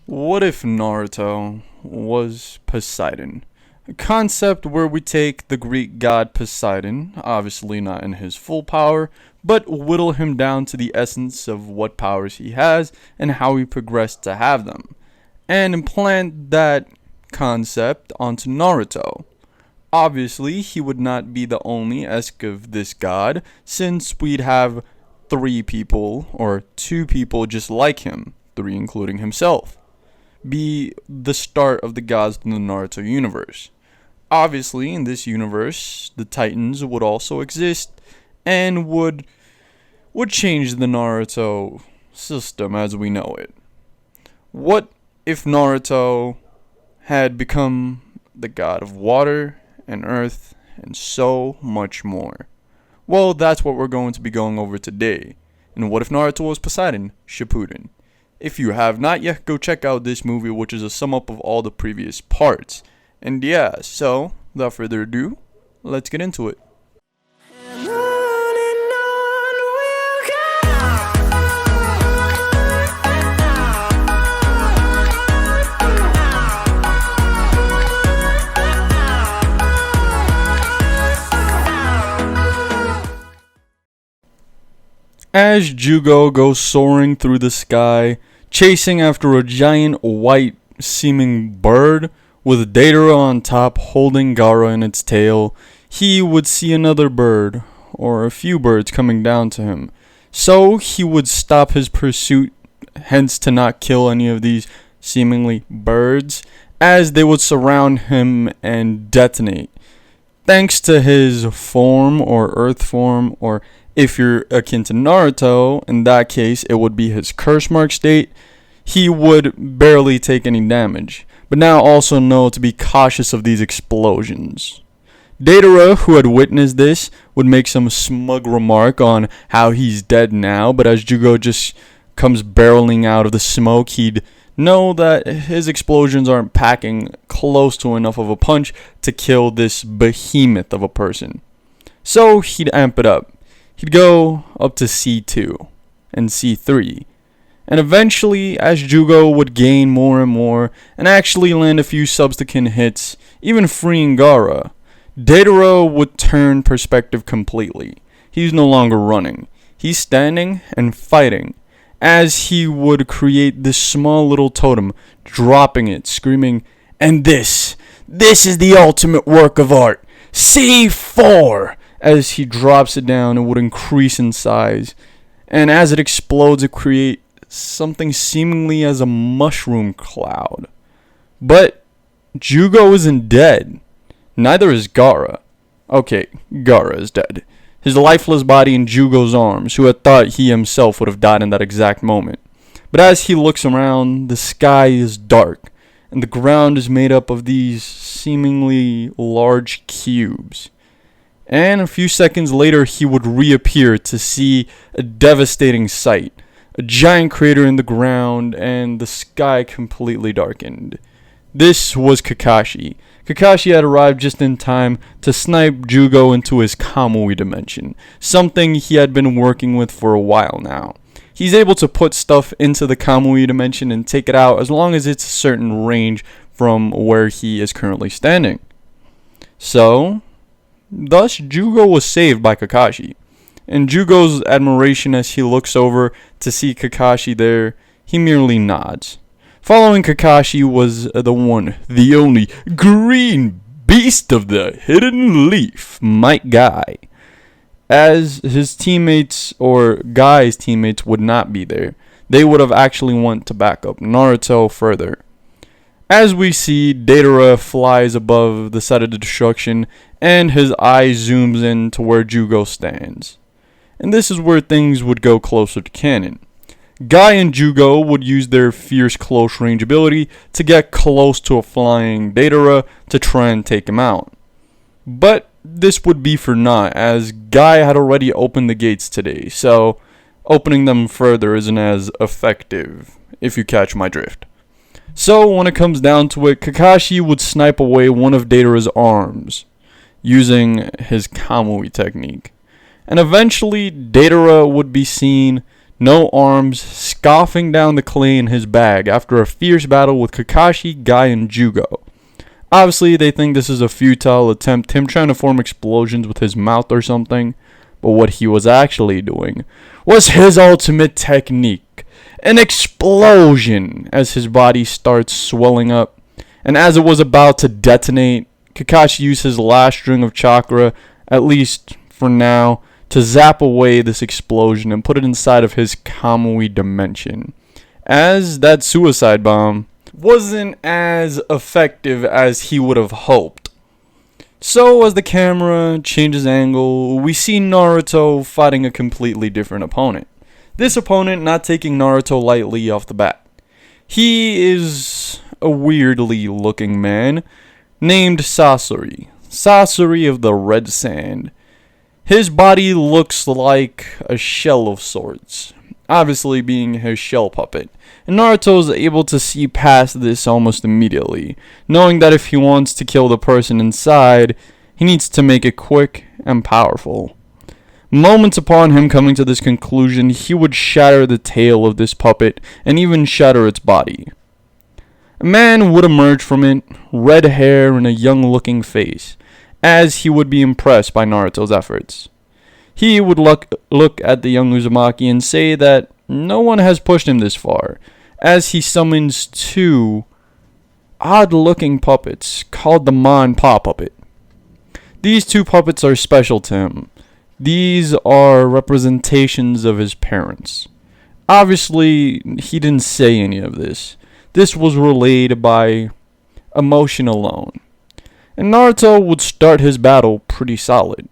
What if Naruto was Poseidon? A concept where we take the Greek god Poseidon, obviously not in his full power, but whittle him down to the essence of what powers he has and how he progressed to have them, and implant that concept onto Naruto. Obviously, he would not be the only esque of this god, since we'd have three people, or two people just like him, three including himself, be the start of the gods in the Naruto universe. Obviously, in this universe, the Titans would also exist and would change the Naruto system as we know it. What if Naruto had become the god of water and earth and so much more? Well, that's what we're going to be going over today. And what if Naruto was Poseidon? Shippudden. If you have not yet, go check out this movie, which is a sum up of all the previous parts. And yeah, so, without further ado, let's get into it. As Jugo goes soaring through the sky, chasing after a giant white seeming bird with Datara on top holding Gaara in its tail, he would see another bird, or a few birds coming down to him. So he would stop his pursuit, hence to not kill any of these seemingly birds, as they would surround him and detonate. Thanks to his form, or earth form, or if you're akin to Naruto, in that case it would be his curse mark state, he would barely take any damage. But now also know to be cautious of these explosions. Datara, who had witnessed this, would make some smug remark on how he's dead now, but as Jugo just comes barreling out of the smoke, he'd know that his explosions aren't packing close to enough of a punch to kill this behemoth of a person. So he'd amp it up. He'd go up to C2 and C3. And eventually, as Jugo would gain more and more, and actually land a few subsequent hits, even freeing Gaara, Datara would turn perspective completely. He's no longer running. He's standing and fighting, as he would create this small little totem, dropping it, screaming, "And this is the ultimate work of art, C4! As he drops it down, it would increase in size, and as it explodes, it creates something seemingly as a mushroom cloud. But Jugo isn't dead. Neither is Gaara. Okay, Gaara is dead. His lifeless body in Jugo's arms, who had thought he himself would have died in that exact moment. But as he looks around, the sky is dark, and the ground is made up of these seemingly large cubes. And a few seconds later, he would reappear to see a devastating sight. A giant crater in the ground, and the sky completely darkened. This was Kakashi. Kakashi had arrived just in time to snipe Jugo into his Kamui dimension, something he had been working with for a while now. He's able to put stuff into the Kamui dimension and take it out as long as it's a certain range from where he is currently standing. So, thus Jugo was saved by Kakashi. And Jugo's admiration as he looks over to see Kakashi there, he merely nods. Following Kakashi was the one, the only, green beast of the hidden leaf, Might Guy. As his teammates, or Guy's teammates, would not be there. They would have actually want to back up Naruto further. As we see, Datara flies above the site of the destruction, and his eye zooms in to where Jugo stands. And this is where things would go closer to canon. Guy and Jugo would use their fierce close range ability to get close to a flying Datara to try and take him out. But this would be for naught, as Guy had already opened the gates today, so opening them further isn't as effective, if you catch my drift. So when it comes down to it, Kakashi would snipe away one of Datara's arms, using his Kamui technique. And eventually, Datara would be seen, no arms, scoffing down the clay in his bag after a fierce battle with Kakashi, Guy, and Jugo. Obviously, they think this is a futile attempt, him trying to form explosions with his mouth or something. But what he was actually doing was his ultimate technique, an explosion, as his body starts swelling up. And as it was about to detonate, Kakashi used his last string of chakra, at least for now, to zap away this explosion and put it inside of his Kamui dimension. As that suicide bomb wasn't as effective as he would have hoped. So as the camera changes angle, we see Naruto fighting a completely different opponent. This opponent not taking Naruto lightly off the bat. He is a weirdly looking man named Sasori. Sasori of the Red Sand. His body looks like a shell of sorts, obviously being his shell puppet. And Naruto is able to see past this almost immediately, knowing that if he wants to kill the person inside, he needs to make it quick and powerful. Moments upon him coming to this conclusion, he would shatter the tail of this puppet and even shatter its body. A man would emerge from it, red hair and a young-looking face, as he would be impressed by Naruto's efforts. He would look at the young Uzumaki and say that no one has pushed him this far, as he summons two odd-looking puppets called the Ma and Pa puppet. These two puppets are special to him. These are representations of his parents. Obviously, he didn't say any of this. This was relayed by emotion alone. And Naruto would start his battle pretty solid.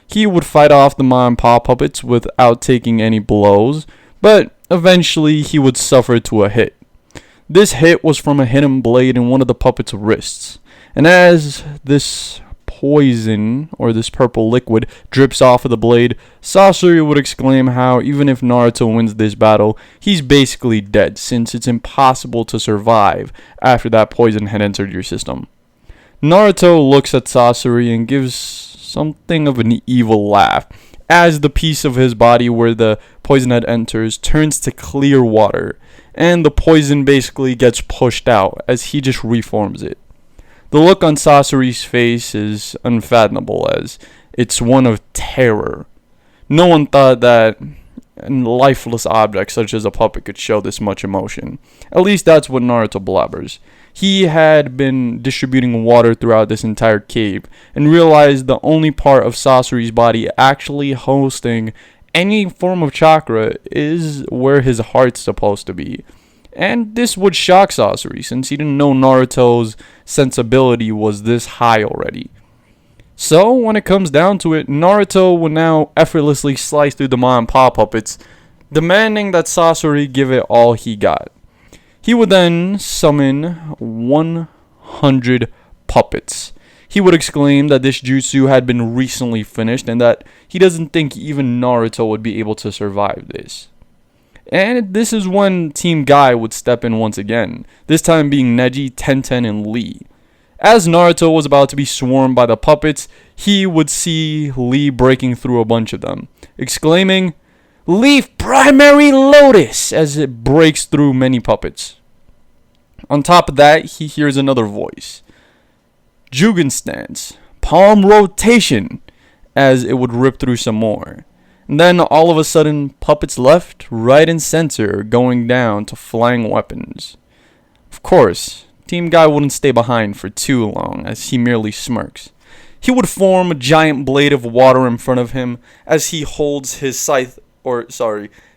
He would fight off the Ma and Pa puppets without taking any blows, but eventually he would suffer to a hit. This hit was from a hidden blade in one of the puppet's wrists. And as this poison, or this purple liquid, drips off of the blade, Sasori would exclaim how even if Naruto wins this battle, he's basically dead, since it's impossible to survive after that poison had entered your system. Naruto looks at Sasori and gives something of an evil laugh, as the piece of his body where the poison head enters turns to clear water, and the poison basically gets pushed out as he just reforms it. The look on Sasori's face is unfathomable, as it's one of terror. No one thought that a lifeless object such as a puppet could show this much emotion. At least that's what Naruto blabbers. He had been distributing water throughout this entire cave and realized the only part of Sasori's body actually hosting any form of chakra is where his heart's supposed to be. And this would shock Sasori, since he didn't know Naruto's sensibility was this high already. So, when it comes down to it, Naruto would now effortlessly slice through the Ma and Pa puppets, demanding that Sasori give it all he got. He would then summon 100 puppets. He would exclaim that this jutsu had been recently finished and that he doesn't think even Naruto would be able to survive this. And this is when Team Guy would step in once again, this time being Neji, Tenten, and Lee. As Naruto was about to be swarmed by the puppets, he would see Lee breaking through a bunch of them, exclaiming, "Leaf Primary Lotus!" as it breaks through many puppets. On top of that, he hears another voice. Jugen stance, palm rotation, as it would rip through some more. And then all of a sudden, puppets left, right, and center going down to flying weapons. Of course, Team Guy wouldn't stay behind for too long, as he merely smirks. He would form a giant blade of water in front of him as he holds his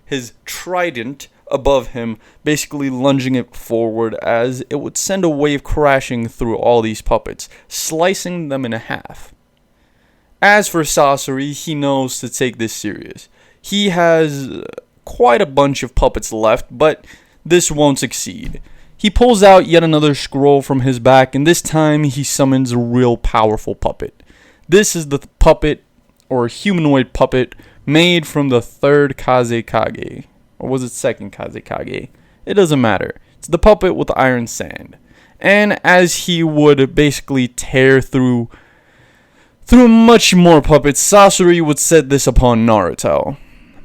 his trident above him, basically lunging it forward as it would send a wave crashing through all these puppets, slicing them in half. As for Sasori, he knows to take this serious. He has quite a bunch of puppets left, but this won't succeed. He pulls out yet another scroll from his back, and this time he summons a real powerful puppet. This is the puppet, or humanoid puppet, made from the third Kazekage. Or was it second Kazekage? It doesn't matter. It's the puppet with iron sand. And as he would basically tear through much more puppets, Sasori would set this upon Naruto.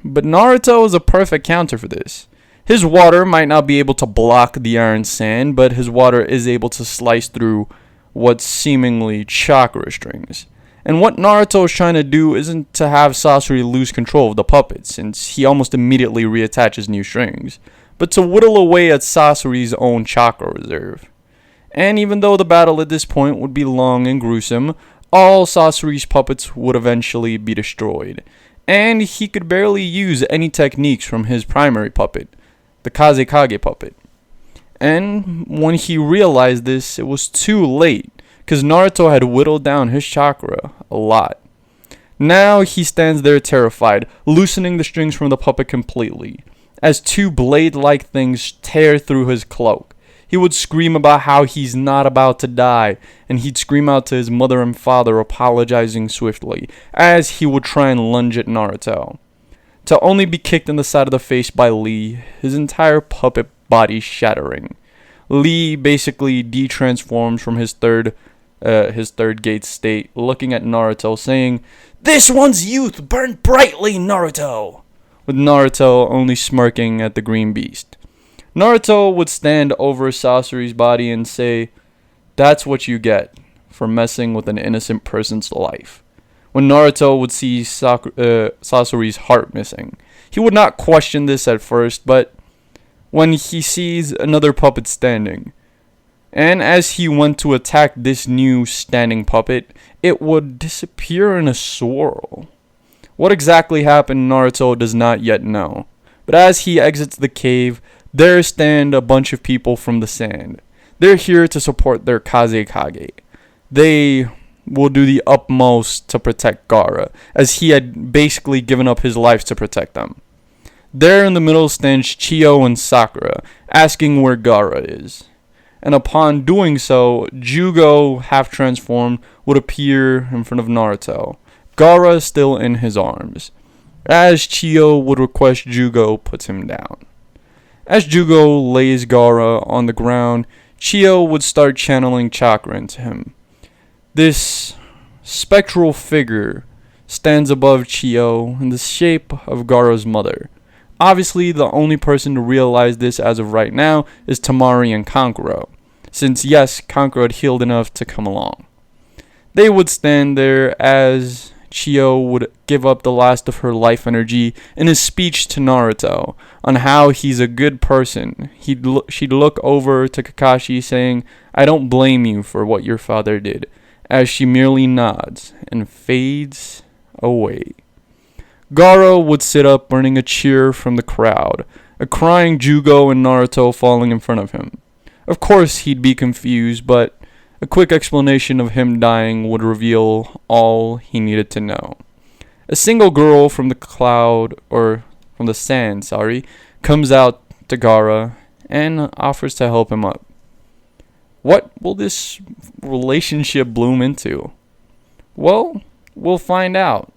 But Naruto is a perfect counter for this. His water might not be able to block the iron sand, but his water is able to slice through what's seemingly chakra strings. And what Naruto is trying to do isn't to have Sasori lose control of the puppet, since he almost immediately reattaches new strings, but to whittle away at Sasori's own chakra reserve. And even though the battle at this point would be long and gruesome, all Sasori's puppets would eventually be destroyed, and he could barely use any techniques from his primary puppet, the Kazekage puppet. And when he realized this, it was too late, because Naruto had whittled down his chakra a lot. Now he stands there terrified, loosening the strings from the puppet completely, as two blade-like things tear through his cloak. He would scream about how he's not about to die, and he'd scream out to his mother and father, apologizing swiftly, as he would try and lunge at Naruto. To only be kicked in the side of the face by Lee, his entire puppet body shattering. Lee basically de-transforms from his third gate state, looking at Naruto, saying, "This one's youth burned brightly, Naruto!" with Naruto only smirking at the green beast. Naruto would stand over Sasori's body and say, "That's what you get for messing with an innocent person's life." When Naruto would see Sasori's heart missing, he would not question this at first, but when he sees another puppet standing, and as he went to attack this new standing puppet, it would disappear in a swirl. What exactly happened, Naruto does not yet know, but as he exits the cave, there stand a bunch of people from the sand. They're here to support their Kazekage. They will do the utmost to protect Gaara, as he had basically given up his life to protect them. There in the middle stands Chiyo and Sakura, asking where Gaara is. And upon doing so, Jugo, half transformed, would appear in front of Naruto, Gaara still in his arms, as Chiyo would request Jugo puts him down. As Jugo lays Gaara on the ground, Chiyo would start channeling chakra into him. This spectral figure stands above Chiyo in the shape of Gaara's mother. Obviously, the only person to realize this as of right now is Temari and Kankuro, since yes, Kankuro had healed enough to come along. They would stand there as Chiyo would give up the last of her life energy in his speech to Naruto on how he's a good person. She'd look over to Kakashi saying, "I don't blame you for what your father did," as she merely nods and fades away. Gaara would sit up, earning a cheer from the crowd, a crying Jugo and Naruto falling in front of him. Of course he'd be confused, but a quick explanation of him dying would reveal all he needed to know. A single girl from the sand, comes out to Gaara and offers to help him up. What will this relationship bloom into? Well, we'll find out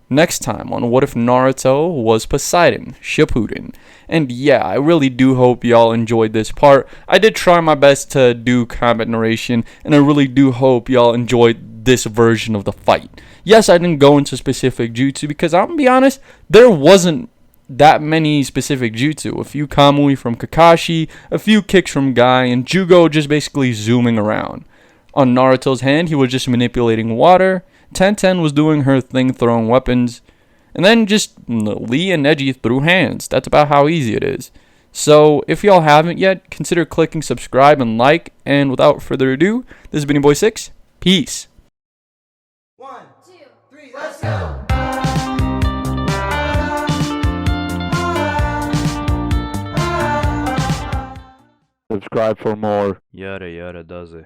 next time on What If Naruto Was Poseidon, Shippudden. And yeah, I really do hope y'all enjoyed this part. I did try my best to do combat narration, and I really do hope y'all enjoyed this version of the fight. Yes, I didn't go into specific jutsu because I'm gonna be honest, there wasn't that many specific jutsu. A few kamui from Kakashi, a few kicks from Guy, and Jugo just basically zooming around. On Naruto's hand, he was just manipulating water. Tenten was doing her thing, throwing weapons. And then just Lee and Neji threw hands. That's about how easy it is. So if y'all haven't yet, consider clicking subscribe and like. And without further ado, this has been your boy Six. Peace. 1, 2, 3, let's go! Subscribe for more. Yada yada does it.